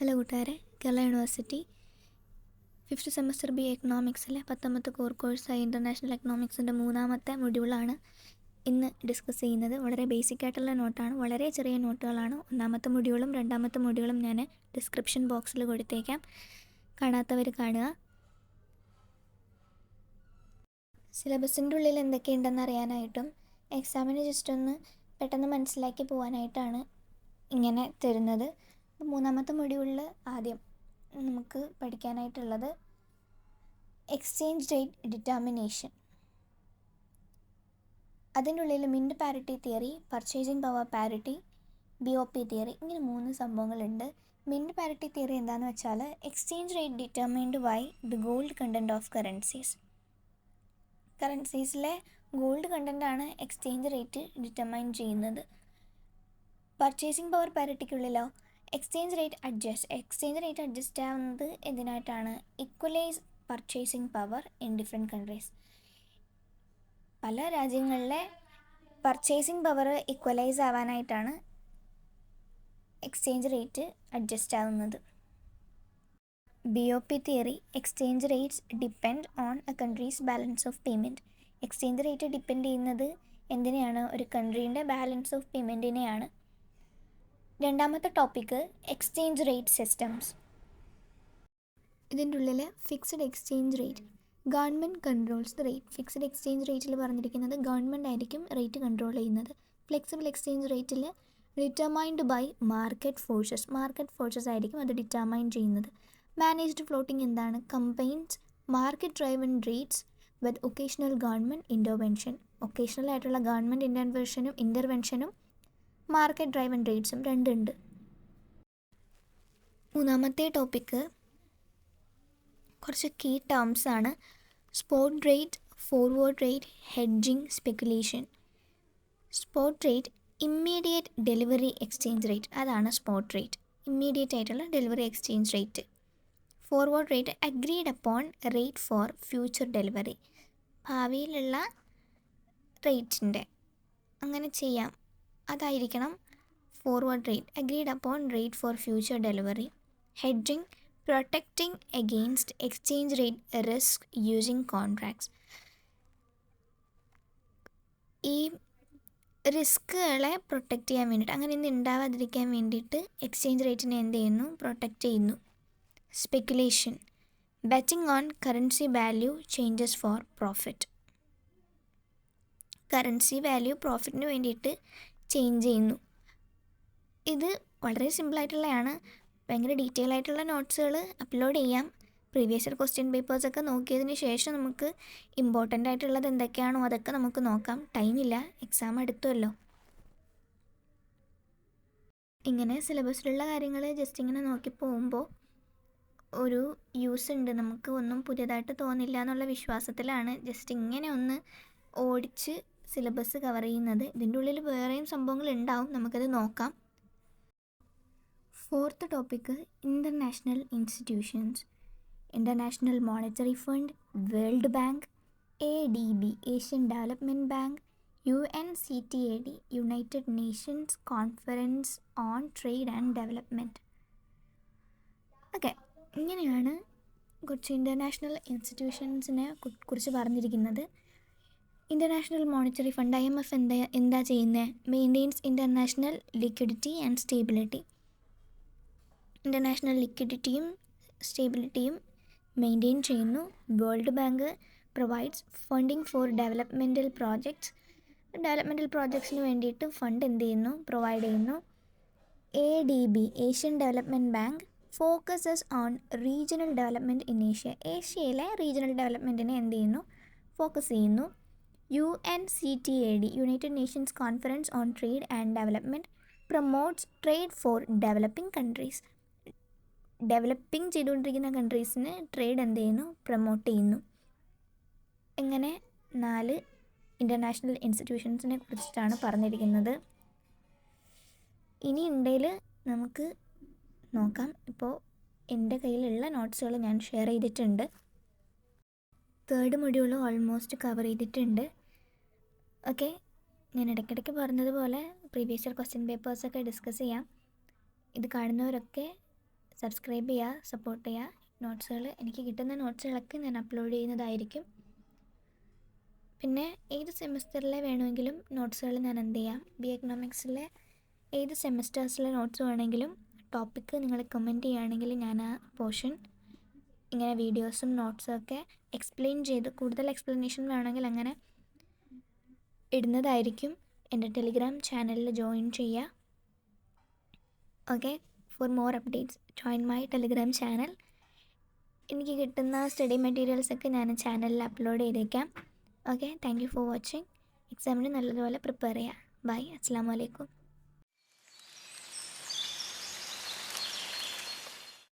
Hello കൂട്ടുകാരെ, Kerala university 5th semester B എക്കണോമിക്സിലെ 10ാമത്തെ കോർ കോഴ്സായ ഇൻ്റർനാഷണൽ എക്കണോമിക്സിൻ്റെ 3ാമത്തെ മൊഡ്യൂളാണ് ഇന്ന് ഡിസ്കസ് ചെയ്യുന്നത്. വളരെ ബേസിക് ആയിട്ടുള്ള നോട്ടാണ്, വളരെ ചെറിയ നോട്ടുകളാണ്. 1ാമത്തെ മൊഡ്യൂളും 2ാമത്തെ മൊഡ്യൂളും ഞാൻ ഡിസ്ക്രിപ്ഷൻ ബോക്സിൽ കൊടുത്തേക്കാം, കാണാത്തവർ കാണുക. സിലബസിൻ്റെ ഉള്ളിൽ എന്തൊക്കെയുണ്ടെന്ന് അറിയാനായിട്ടും എക്സാമിന് ജസ്റ്റ് ഒന്ന് പെട്ടെന്ന് മനസ്സിലാക്കി പോകാനായിട്ടാണ് ഇങ്ങനെ തരുന്നത്. 3ാമത്തെ മൊഡ്യൂളിൽ ആദ്യം നമുക്ക് പഠിക്കാനായിട്ടുള്ളത് എക്സ്ചേഞ്ച് റേറ്റ് ഡിറ്റർമിനേഷൻ. അതിൻ്റെ ഉള്ളിൽ mint parity theory, purchasing power parity, BOP theory, ഇങ്ങനെ 3 സംഭവങ്ങളുണ്ട്. മിൻറ്റ് പാരിറ്റി തിയറി എന്താണെന്ന് വെച്ചാൽ exchange rate determined by the gold content of കറൻസീസിലെ ഗോൾഡ് കണ്ടൻറ്റാണ് എക്സ്ചേഞ്ച് റേറ്റ് ഡിറ്റർമൈൻ ചെയ്യുന്നത്. പർച്ചേസിംഗ് പവർ പാരിറ്റിക്കുള്ളിലോ എക്സ്ചേഞ്ച് റേറ്റ് അഡ്ജസ്റ്റ് ആവുന്നത് എന്തിനായിട്ടാണ്? Equalise purchasing power in different countries. പല രാജ്യങ്ങളിലെ പർച്ചേസിംഗ് പവർ ഇക്വലൈസ് ആവാനായിട്ടാണ് എക്സ്ചേഞ്ച് റേറ്റ് അഡ്ജസ്റ്റ് ആവുന്നത്. BOP theory, exchange rates depend on a country's balance of payment. Exchange rate depend ചെയ്യുന്നത് എന്തിനെയാണ്? ഒരു കൺട്രീൻ്റെ ബാലൻസ് ഓഫ് പേയ്മെൻറ്റിനെയാണ്. 2ാമത്തെ ടോപ്പിക്ക് എക്സ്ചേഞ്ച് റേറ്റ് സിസ്റ്റംസ്. ഇതിൻ്റെ ഉള്ളിൽ fixed exchange rate, government controls the rate. Fixed exchange റേറ്റിൽ പറഞ്ഞിരിക്കുന്നത് ഗവൺമെൻറ് ആയിരിക്കും റേറ്റ് കൺട്രോൾ ചെയ്യുന്നത്. ഫ്ലെക്സിബിൾ എക്സ്ചേഞ്ച് റേറ്റിൽ ഡിറ്റർമൈൻഡ് ബൈ മാർക്കറ്റ് ഫോഴ്സസ് ആയിരിക്കും അത് ഡിറ്റർമൈൻ ചെയ്യുന്നത്. മാനേജ്ഡ് ഫ്ലോട്ടിംഗ് എന്താണ്? Combines market driven rates with occasional government intervention. Occasional ആയിട്ടുള്ള ഗവൺമെൻറ് ഇൻ്റർവെൻഷനും മാർക്കറ്റ് ഡ്രൈവൺ റേറ്റ്സും രണ്ടുണ്ട്. 3ാമത്തെ ടോപ്പിക്ക് കുറച്ച് കീ ടേംസ് ആണ്. Spot rate, forward rate, hedging, speculation. Spot rate immediate delivery exchange rate, അതാണ് സ്പോട്ട് റേറ്റ്, ഇമ്മീഡിയറ്റ് ആയിട്ടുള്ള delivery exchange rate. Forward rate agreed upon rate for future delivery, ഭാവിയിലുള്ള റേറ്റിൻ്റെ അങ്ങനെ ചെയ്യാം, അതായിരിക്കണം forward rate. Agreed upon rate for future delivery. Hedging protecting against exchange rate risk using contracts. ഈ റിസ്കുകളെ protect ചെയ്യാൻ വേണ്ടിയിട്ട്, അങ്ങനെ ഒന്നും ഉണ്ടാവാതിരിക്കാൻ വേണ്ടിയിട്ട് എക്സ്ചേഞ്ച് റേറ്റിനെ എന്ത് ചെയ്യുന്നു? പ്രൊട്ടക്റ്റ് ചെയ്യുന്നു. Speculation betting on currency value changes for profit. Currency value പ്രോഫിറ്റിന് വേണ്ടിയിട്ട് ചേഞ്ച് ചെയ്യുന്നു. ഇത് വളരെ സിമ്പിളായിട്ടുള്ളതാണ്. ഭയങ്കര ഡീറ്റെയിൽ ആയിട്ടുള്ള നോട്ട്സുകൾ അപ്ലോഡ് ചെയ്യാം. പ്രീവിയസ് ഇയർ ക്വസ്റ്റ്യൻ പേപ്പേഴ്സൊക്കെ നോക്കിയതിന് ശേഷം നമുക്ക് ഇമ്പോർട്ടൻ്റ് ആയിട്ടുള്ളത് എന്തൊക്കെയാണോ അതൊക്കെ നമുക്ക് നോക്കാം. ടൈമില്ല, എക്സാം അടുത്തുമല്ലോ. ഇങ്ങനെ സിലബസിലുള്ള കാര്യങ്ങൾ ജസ്റ്റ് ഇങ്ങനെ നോക്കി പോകുമ്പോൾ ഒരു യൂസ് ഉണ്ട്, നമുക്ക് ഒന്നും പുതിയതായിട്ട് തോന്നില്ല എന്നുള്ള വിശ്വാസത്തിലാണ് ജസ്റ്റ് ഇങ്ങനെ ഒന്ന് ഓടിച്ച് സിലബസ് കവർ ചെയ്യുന്നത്. ഇതിൻ്റെ ഉള്ളിൽ വേറെയും സംഭവങ്ങൾ ഉണ്ടാവും, നമുക്കത് നോക്കാം. 4th topic international institutions. International monetary fund, world bank, ADB Asian Development bank, UNCTAD United Nations Conference on Trade and development. Okay, ഇങ്ങനെയാണ് കുറച്ച് ഇൻ്റർനാഷണൽ ഇൻസ്റ്റിറ്റ്യൂഷൻസിനെ കുറിച്ച് പറഞ്ഞിരിക്കുന്നത്. ഇൻ്റർനാഷണൽ മോണിറ്ററി ഫണ്ട് IMF എന്താ ചെയ്യുന്നത്? Maintains international liquidity and stability. International ലിക്വിഡിറ്റിയും സ്റ്റേബിലിറ്റിയും maintain ചെയ്യുന്നു. World Bank provides funding for developmental പ്രോജക്ട്സിന് വേണ്ടിയിട്ട് ഫണ്ട് എന്ത് ചെയ്യുന്നു? പ്രൊവൈഡ് ചെയ്യുന്നു. ADB Asian Development Bank focuses on regional development in Asia. ഏഷ്യയിലെ റീജിയണൽ ഡെവലപ്മെൻറ്റിനെ എന്ത് ചെയ്യുന്നു? ഫോക്കസ് ചെയ്യുന്നു. UNCTAD United Nations Conference on Trade and Development promotes trade for developing countries. Developing ചെയ്തുകൊണ്ടിരിക്കുന്ന കൺട്രീസിന് ട്രേഡ് എന്ത് ചെയ്യുന്നു? പ്രൊമോട്ട് ചെയ്യുന്നു. ഇങ്ങനെ 4 ഇൻ്റർനാഷണൽ ഇൻസ്റ്റിറ്റ്യൂഷൻസിനെ കുറിച്ചിട്ടാണ് പറഞ്ഞിരിക്കുന്നത്. ഇനി ഉണ്ടെങ്കിൽ നമുക്ക് നോക്കാം. ഇപ്പോൾ എൻ്റെ കയ്യിലുള്ള നോട്ട്സുകൾ ഞാൻ ഷെയർ ചെയ്തിട്ടുണ്ട്. 3rd മൊഡ്യൂൾ ഓൾമോസ്റ്റ് കവർ ചെയ്തിട്ടുണ്ട്. ഓക്കെ, ഞാൻ ഇടയ്ക്കിടയ്ക്ക് പറഞ്ഞതുപോലെ പ്രീവിയസ് ഇയർ ക്വസ്റ്റ്യൻ പേപ്പേഴ്സൊക്കെ ഡിസ്കസ് ചെയ്യാം. ഇത് കാണുന്നവരൊക്കെ സബ്സ്ക്രൈബ് ചെയ്യുക, സപ്പോർട്ട് ചെയ്യുക. നോട്ട്സുകൾ എനിക്ക് കിട്ടുന്ന നോട്ട്സുകളൊക്കെ ഞാൻ അപ്ലോഡ് ചെയ്യുന്നതായിരിക്കും. പിന്നെ ഏത് സെമിസ്റ്ററിലെ വേണമെങ്കിലും നോട്ട്സുകൾ ഞാൻ എന്ത് ചെയ്യാം, BA എക്കണോമിക്സിലെ ഏത് സെമിസ്റ്റേഴ്സിലെ നോട്ട്സ് വേണമെങ്കിലും ടോപ്പിക്ക് നിങ്ങൾ കമൻറ്റ് ചെയ്യുകയാണെങ്കിൽ ഞാൻ ആ പോർഷൻ ഇങ്ങനെ വീഡിയോസും നോട്ട്സും ഒക്കെ എക്സ്പ്ലെയിൻ ചെയ്ത് കൂടുതൽ എക്സ്പ്ലനേഷൻ വേണമെങ്കിൽ അങ്ങനെ ഇടുന്നതായിരിക്കും. എൻ്റെ ടെലിഗ്രാം ചാനലിൽ ജോയിൻ ചെയ്യുക. Okay, for more updates join my Telegram channel. എനിക്ക് കിട്ടുന്ന സ്റ്റഡി മെറ്റീരിയൽസൊക്കെ ഞാൻ ചാനലിൽ അപ്ലോഡ് ചെയ്തേക്കാം. Okay, thank you for watching. എക്സാമിന് നല്ലതുപോലെ പ്രിപ്പയർ ചെയ്യുക. ബൈ, അസ്സലാമു അലൈക്കും.